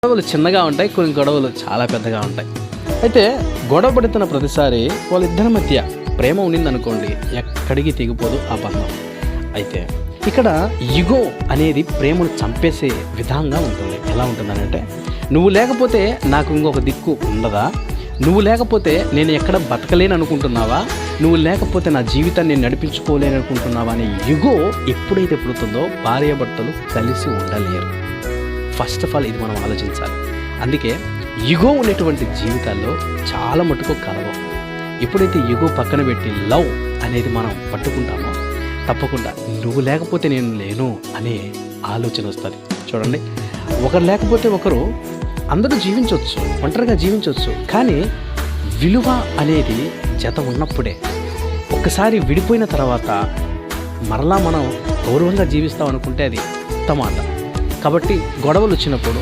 గొడవలు చిన్నగా ఉంటాయి, కొన్ని గొడవలు చాలా పెద్దగా ఉంటాయి. అయితే గొడవ పడుతున్న ప్రతిసారి వాళ్ళిద్దరి మధ్య ప్రేమ ఉండిందనుకోండి, ఎక్కడికి తెగిపోదు ఆ బంధం. అయితే ఇక్కడ ఇగో అనేది ప్రేమను చంపేసే విధంగా ఉంటుంది. ఎలా ఉంటుందనంటే, నువ్వు లేకపోతే నాకు ఇంకొక దిక్కు ఉండదా, నువ్వు లేకపోతే నేను ఎక్కడ బతకలేను అనుకుంటున్నావా, నువ్వు లేకపోతే నా జీవితాన్ని నేను నడిపించుకోలేను అనుకుంటున్నావా అనే ఇగో ఎప్పుడైతే పుడుతుందో భార్యాభర్తలు కలిసి ఉండలేరు. ఫస్ట్ ఆఫ్ ఆల్ ఇది మనం ఆలోచించాలి. అందుకే ఇగో ఉన్నటువంటి జీవితాల్లో చాలా మటుకు కలవం. ఎప్పుడైతే ఇగో పక్కన పెట్టి లవ్ అనేది మనం పట్టుకుంటామో తప్పకుండా నువ్వు లేకపోతే నేను లేను అనే ఆలోచన వస్తుంది. చూడండి, ఒకరు లేకపోతే ఒకరు అందరూ జీవించవచ్చు, ఒంటరిగా జీవించవచ్చు, కానీ విలువ అనేది జత ఉన్నప్పుడే. ఒక్కసారి విడిపోయిన తర్వాత మరలా మనం గౌరవంగా జీవిస్తాం అనుకుంటే అది ఉత్తమాట. కాబట్టి గొడవలు వచ్చినప్పుడు